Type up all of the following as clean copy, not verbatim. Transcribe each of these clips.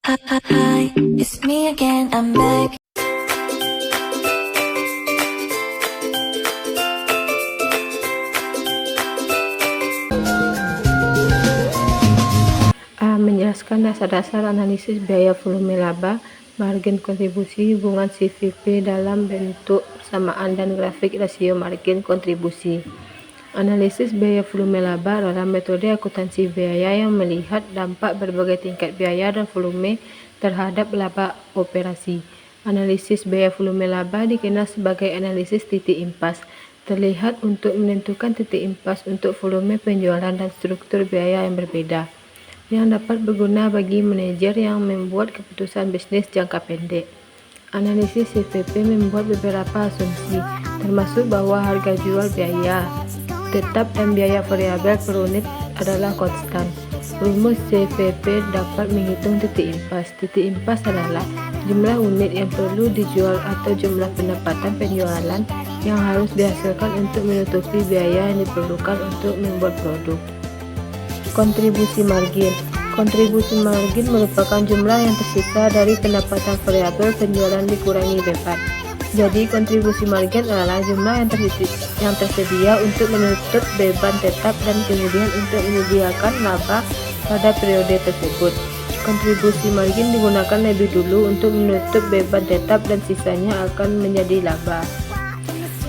Hi, it's me again, I'm back. Menjelaskan dasar-dasar analisis biaya volume laba, margin kontribusi, hubungan CVP dalam bentuk persamaan dan grafik rasio margin kontribusi. Analisis biaya volume laba adalah metode akuntansi biaya yang melihat dampak berbagai tingkat biaya dan volume terhadap laba operasi. Analisis biaya volume laba dikenal sebagai analisis titik impas, terlihat untuk menentukan titik impas untuk volume penjualan dan struktur biaya yang berbeda, yang dapat berguna bagi manajer yang membuat keputusan bisnis jangka pendek. Analisis CVP membuat beberapa asumsi, termasuk bahwa harga jual biaya tetap dan biaya variabel per unit adalah konstan. Rumus CVP dapat menghitung titik impas. Titik impas adalah jumlah unit yang perlu dijual atau jumlah pendapatan penjualan yang harus dihasilkan untuk menutupi biaya yang diperlukan untuk membuat produk. Kontribusi margin. Kontribusi margin merupakan jumlah yang tersisa dari pendapatan variabel penjualan dikurangi beban. Jadi, kontribusi margin adalah jumlah yang tersedia untuk menutup beban tetap dan kemudian untuk menyediakan laba pada periode tersebut. Kontribusi margin digunakan lebih dulu untuk menutup beban tetap dan sisanya akan menjadi laba.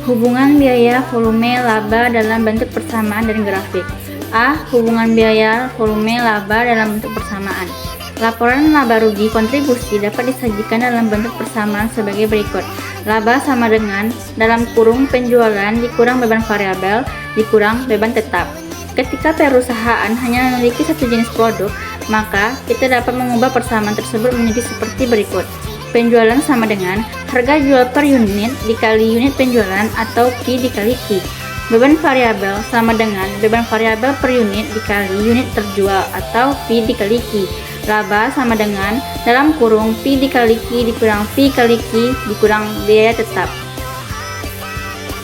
Hubungan biaya volume laba dalam bentuk persamaan dan grafik. A. Hubungan biaya volume laba dalam bentuk persamaan. Laporan laba rugi kontribusi dapat disajikan dalam bentuk persamaan sebagai berikut. Laba sama dengan dalam kurung penjualan dikurang beban variabel dikurang beban tetap. Ketika perusahaan hanya memiliki satu jenis produk, maka kita dapat mengubah persamaan tersebut menjadi seperti berikut. Penjualan sama dengan harga jual per unit dikali unit penjualan atau Q dikali Q. Beban variabel sama dengan beban variabel per unit dikali unit terjual atau P dikali Q. Laba sama dengan dalam kurung P dikali Q dikurang P kali Q dikurang biaya tetap.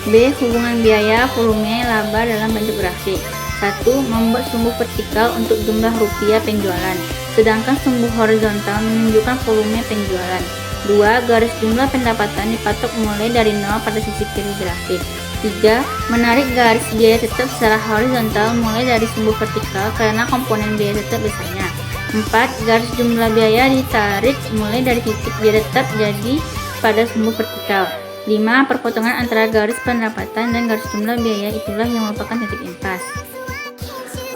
B. Hubungan biaya volume laba dalam bentuk grafik. 1. Membuat sumbu vertikal untuk jumlah rupiah penjualan, sedangkan sumbu horizontal menunjukkan volume penjualan. 2. Garis jumlah pendapatan dipatok mulai dari 0 pada sisi kiri grafik. 3. Menarik garis biaya tetap secara horizontal mulai dari sumbu vertikal karena komponen biaya tetap besarnya. 4. Garis jumlah biaya ditarik mulai dari titik biaya tetap jadi pada sumbu vertikal. 5. Perpotongan antara garis pendapatan dan garis jumlah biaya itulah yang merupakan titik impas.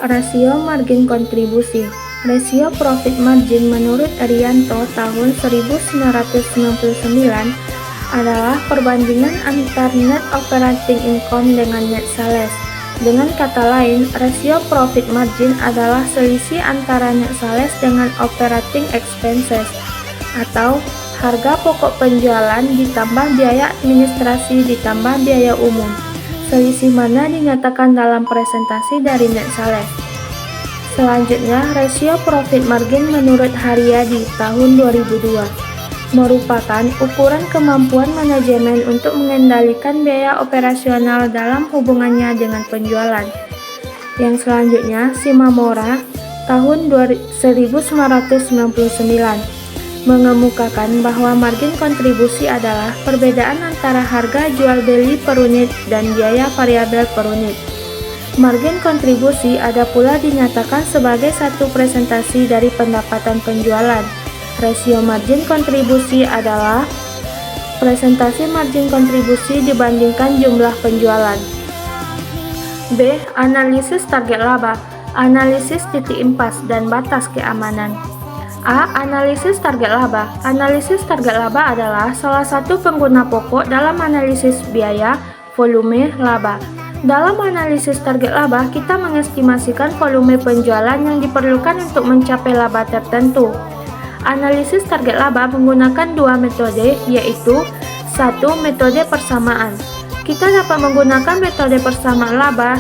Rasio margin kontribusi. Rasio profit margin menurut Arianto tahun 1999 adalah perbandingan antar net operating income dengan net sales. Dengan kata lain, rasio profit margin adalah selisih antara net sales dengan operating expenses, atau harga pokok penjualan ditambah biaya administrasi ditambah biaya umum, selisih mana dinyatakan dalam presentasi dari net sales. Selanjutnya, rasio profit margin menurut Haryadi tahun 2002 merupakan ukuran kemampuan manajemen untuk mengendalikan biaya operasional dalam hubungannya dengan penjualan. Yang selanjutnya, Shimamura tahun 1999 mengemukakan bahwa margin kontribusi adalah perbedaan antara harga jual beli per unit dan biaya variabel per unit. Margin kontribusi ada pula dinyatakan sebagai satu presentasi dari pendapatan penjualan. Rasio margin kontribusi adalah presentasi margin kontribusi dibandingkan jumlah penjualan. B. Analisis target laba, analisis titik impas dan batas keamanan. A. Analisis target laba. Analisis target laba adalah salah satu pengguna pokok dalam analisis biaya volume laba. Dalam analisis target laba, kita mengestimasikan volume penjualan yang diperlukan untuk mencapai laba tertentu. Analisis target laba menggunakan dua metode, yaitu 1. Metode persamaan. Kita dapat menggunakan metode persamaan laba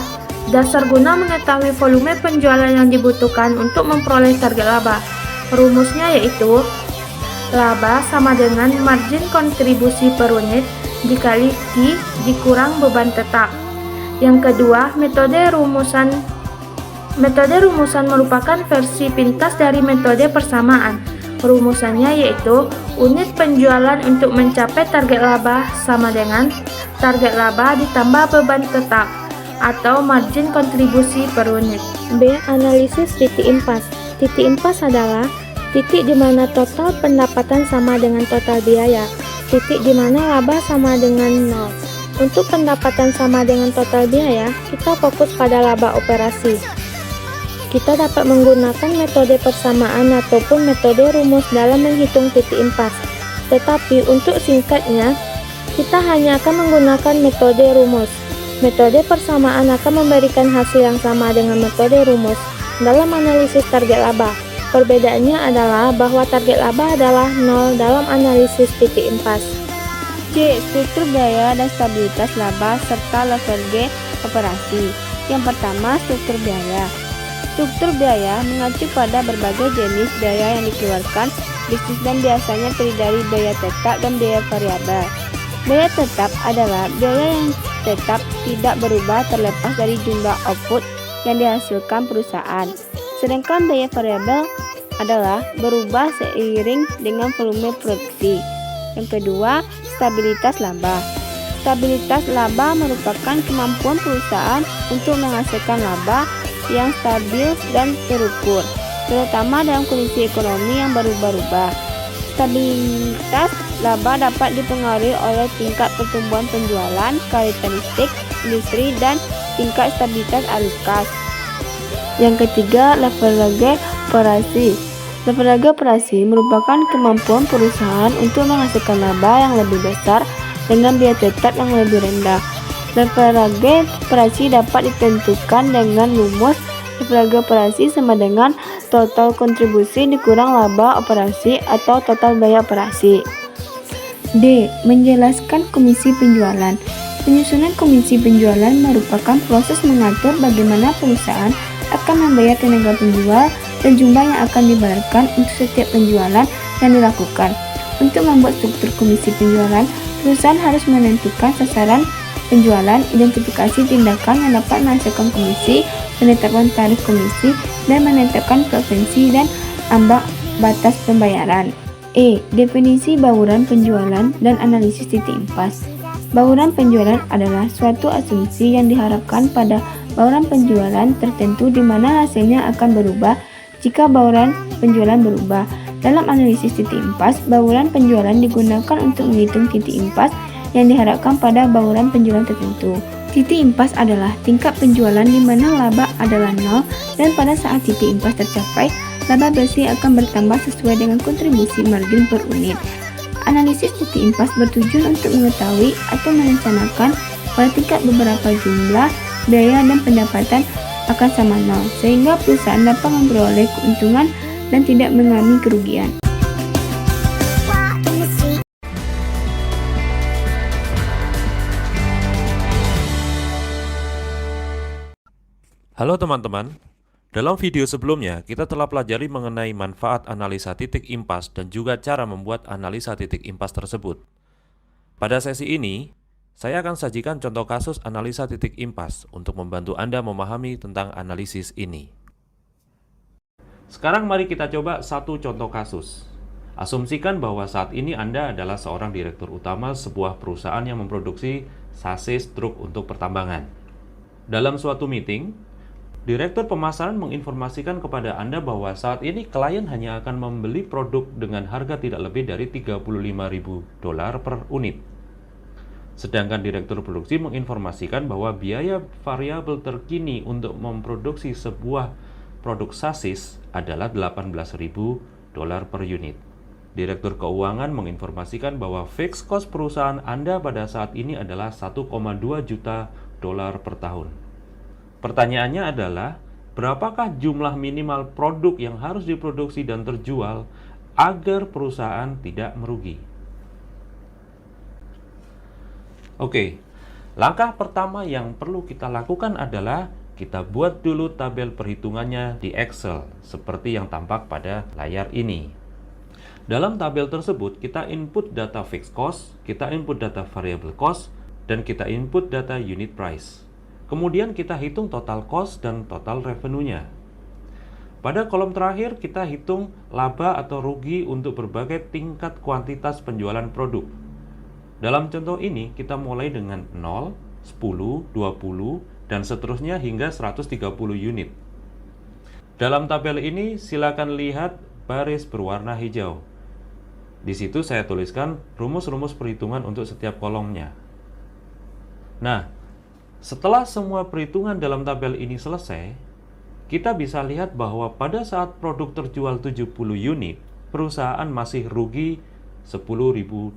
dasar guna mengetahui volume penjualan yang dibutuhkan untuk memperoleh target laba. Rumusnya yaitu laba sama dengan margin kontribusi per unit dikali Q dikurang beban tetap. Yang kedua, metode rumusan merupakan versi pintas dari metode persamaan. Rumusannya yaitu unit penjualan untuk mencapai target laba sama dengan target laba ditambah beban tetap atau margin kontribusi per unit. B. Analisis titik impas. Titik impas adalah titik di mana total pendapatan sama dengan total biaya, titik di mana laba sama dengan 0. Untuk pendapatan sama dengan total biaya, kita fokus pada laba operasi. Kita dapat menggunakan metode persamaan ataupun metode rumus dalam menghitung titik impas. Tetapi untuk singkatnya, kita hanya akan menggunakan metode rumus. Metode persamaan akan memberikan hasil yang sama dengan metode rumus dalam analisis target laba. Perbedaannya adalah bahwa target laba adalah 0 dalam analisis titik impas. C. Struktur biaya dan stabilitas laba serta level G operasi. Yang pertama, struktur biaya. Struktur biaya mengacu pada berbagai jenis biaya yang dikeluarkan bisnis dan biasanya terdiri dari biaya tetap dan biaya variabel. Biaya tetap adalah biaya yang tetap tidak berubah terlepas dari jumlah output yang dihasilkan perusahaan. Sedangkan biaya variabel adalah berubah seiring dengan volume produksi. Yang kedua, stabilitas laba. Stabilitas laba merupakan kemampuan perusahaan untuk menghasilkan laba yang stabil dan terukur, terutama dalam kondisi ekonomi yang berubah-ubah. Stabilitas laba dapat dipengaruhi oleh tingkat pertumbuhan penjualan, karakteristik industri, dan tingkat stabilitas arus kas. Yang ketiga, level G operasi. Level G operasi merupakan kemampuan perusahaan untuk menghasilkan laba yang lebih besar dengan biaya tetap yang lebih rendah. Level G operasi dapat ditentukan dengan rumus level G operasi sama dengan total kontribusi dikurang laba operasi atau total biaya operasi. D. Menjelaskan komisi penjualan. Penyusunan komisi penjualan merupakan proses mengatur bagaimana perusahaan akan membayar tenaga penjual dan jumlah yang akan dibayarkan untuk setiap penjualan yang dilakukan. Untuk membuat struktur komisi penjualan, perusahaan harus menentukan sasaran penjualan, identifikasi tindakan yang dapat menghasilkan komisi, menetapkan tarif komisi, dan menetapkan frekuensi dan ambang batas pembayaran. E. Definisi bauran penjualan dan analisis titik impas. Bauran penjualan adalah suatu asumsi yang diharapkan pada bauran penjualan tertentu di mana hasilnya akan berubah jika bauran penjualan berubah. Dalam analisis titik impas, bauran penjualan digunakan untuk menghitung titik impas yang diharapkan pada bauran penjualan tertentu. Titik impas adalah tingkat penjualan di mana laba adalah 0 dan pada saat titik impas tercapai, laba bersih akan bertambah sesuai dengan kontribusi margin per unit. Analisis titik impas bertujuan untuk mengetahui atau merencanakan pada tingkat beberapa jumlah, biaya dan pendapatan akan sama 0 sehingga perusahaan dapat memperoleh keuntungan dan tidak mengalami kerugian. Halo teman-teman, dalam video sebelumnya kita telah pelajari mengenai manfaat analisa titik impas dan juga cara membuat analisa titik impas tersebut. Pada sesi ini, saya akan sajikan contoh kasus analisa titik impas untuk membantu Anda memahami tentang analisis ini. Sekarang mari kita coba satu contoh kasus. Asumsikan bahwa saat ini Anda adalah seorang direktur utama sebuah perusahaan yang memproduksi sasis truk untuk pertambangan. Dalam suatu meeting, Direktur pemasaran menginformasikan kepada Anda bahwa saat ini klien hanya akan membeli produk dengan harga tidak lebih dari $35.000 per unit. Sedangkan Direktur produksi menginformasikan bahwa biaya variabel terkini untuk memproduksi sebuah produk sasis adalah $18.000 per unit. Direktur keuangan menginformasikan bahwa fixed cost perusahaan Anda pada saat ini adalah $1,2 juta per tahun. Pertanyaannya adalah, berapakah jumlah minimal produk yang harus diproduksi dan terjual agar perusahaan tidak merugi? Oke, langkah pertama yang perlu kita lakukan adalah kita buat dulu tabel perhitungannya di Excel, seperti yang tampak pada layar ini. Dalam tabel tersebut, kita input data fixed cost, kita input data variable cost, dan kita input data unit price. Kemudian kita hitung total cost dan total revenue-nya. Pada kolom terakhir kita hitung laba atau rugi untuk berbagai tingkat kuantitas penjualan produk. Dalam contoh ini kita mulai dengan 0, 10, 20, dan seterusnya hingga 130 unit. Dalam tabel ini silakan lihat baris berwarna hijau. Di situ saya tuliskan rumus-rumus perhitungan untuk setiap kolomnya. Nah, setelah semua perhitungan dalam tabel ini selesai, kita bisa lihat bahwa pada saat produk terjual 70 unit, perusahaan masih rugi $10.000.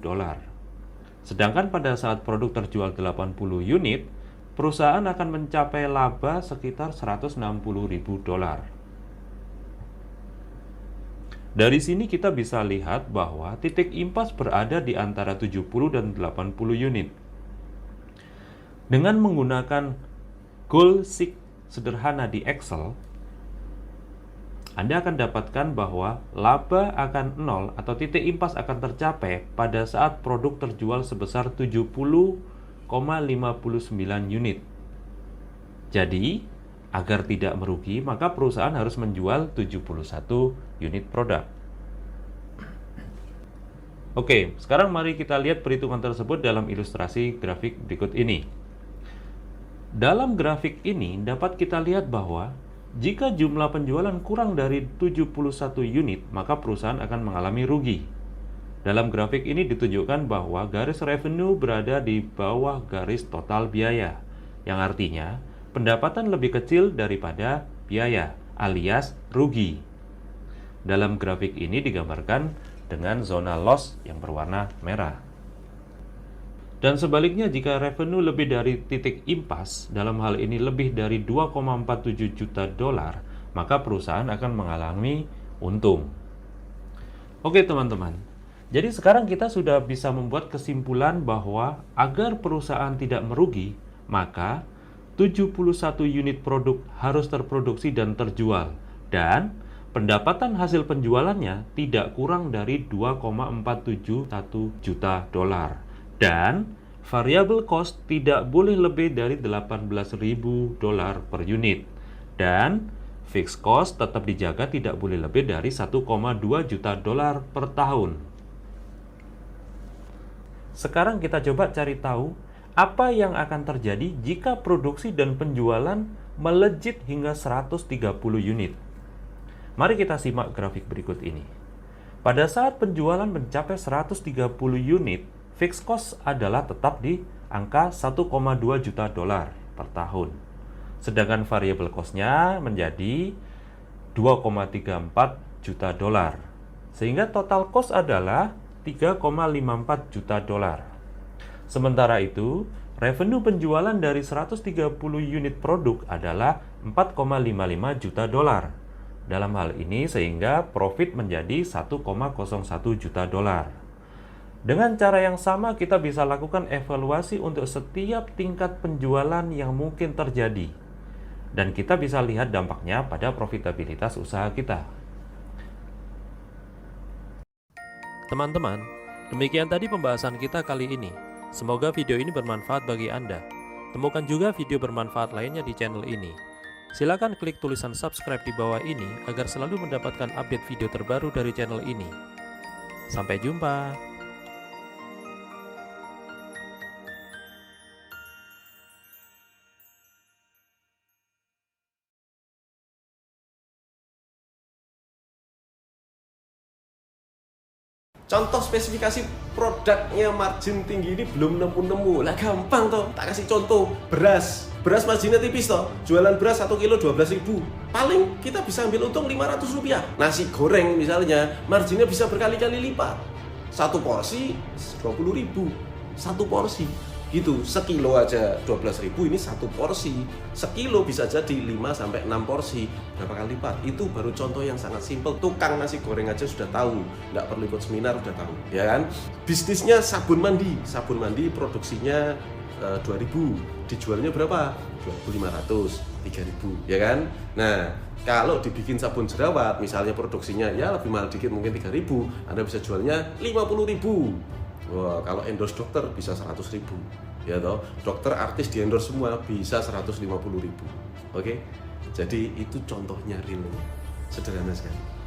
Sedangkan pada saat produk terjual 80 unit, perusahaan akan mencapai laba sekitar $160.000. Dari sini kita bisa lihat bahwa titik impas berada di antara 70 dan 80 unit. Dengan menggunakan goal sheet sederhana di Excel, Anda akan dapatkan bahwa laba akan 0 atau titik impas akan tercapai pada saat produk terjual sebesar 70,59 unit. Jadi, agar tidak merugi, maka perusahaan harus menjual 71 unit produk. Oke, sekarang mari kita lihat perhitungan tersebut dalam ilustrasi grafik berikut ini. Dalam grafik ini dapat kita lihat bahwa jika jumlah penjualan kurang dari 71 unit, maka perusahaan akan mengalami rugi. Dalam grafik ini ditunjukkan bahwa garis revenue berada di bawah garis total biaya, yang artinya pendapatan lebih kecil daripada biaya, alias rugi. Dalam grafik ini digambarkan dengan zona loss yang berwarna merah. Dan sebaliknya, jika revenue lebih dari titik impas, dalam hal ini lebih dari $2,47 juta, maka perusahaan akan mengalami untung. Oke teman-teman, jadi sekarang kita sudah bisa membuat kesimpulan bahwa agar perusahaan tidak merugi, maka 71 unit produk harus terproduksi dan terjual, dan pendapatan hasil penjualannya tidak kurang dari $2,471 juta, dan variable cost tidak boleh lebih dari $18.000 per unit, dan fixed cost tetap dijaga tidak boleh lebih dari $1,2 juta per tahun. Sekarang kita coba cari tahu apa yang akan terjadi jika produksi dan penjualan melejit hingga 130 unit. Mari kita simak grafik berikut ini. Pada saat penjualan mencapai 130 unit, fixed cost adalah tetap di angka $1,2 juta per tahun. Sedangkan variable cost-nya menjadi $2,34 juta. Sehingga total cost adalah $3,54 juta. Sementara itu, revenue penjualan dari 130 unit produk adalah $4,55 juta. Dalam hal ini sehingga profit menjadi $1,01 juta. Dengan cara yang sama kita bisa lakukan evaluasi untuk setiap tingkat penjualan yang mungkin terjadi. Dan kita bisa lihat dampaknya pada profitabilitas usaha kita. Teman-teman, demikian tadi pembahasan kita kali ini. Semoga video ini bermanfaat bagi Anda. Temukan juga video bermanfaat lainnya di channel ini. Silakan klik tulisan subscribe di bawah ini agar selalu mendapatkan update video terbaru dari channel ini. Sampai jumpa. Contoh spesifikasi produknya margin tinggi ini belum nemu-nemu. Lah gampang toh, tak kasih contoh. Beras marginnya tipis toh. Jualan beras 1 kilo 12.000. Paling kita bisa ambil untung Rp500. Nasi goreng misalnya, marginnya bisa berkali-kali lipat. Satu porsi 20.000. Satu porsi. Gitu, sekilo aja 12.000, ini satu porsi. Sekilo bisa jadi 5-6 porsi. Berapa kali lipat? Itu baru contoh yang sangat simpel. Tukang nasi goreng aja sudah tahu, nggak perlu ikut seminar udah tahu, ya kan? Bisnisnya sabun mandi produksinya 2.000, dijualnya berapa? 2.500, 3.000, ya kan? Nah, kalau dibikin sabun jerawat, misalnya produksinya ya lebih mahal dikit, mungkin 3.000, Anda bisa jualnya 50.000. Wah, kalau endorse dokter bisa 100.000, ya toh. Dokter artis di endorse semua bisa 150.000. Oke, jadi itu contohnya real. Sederhana sekali.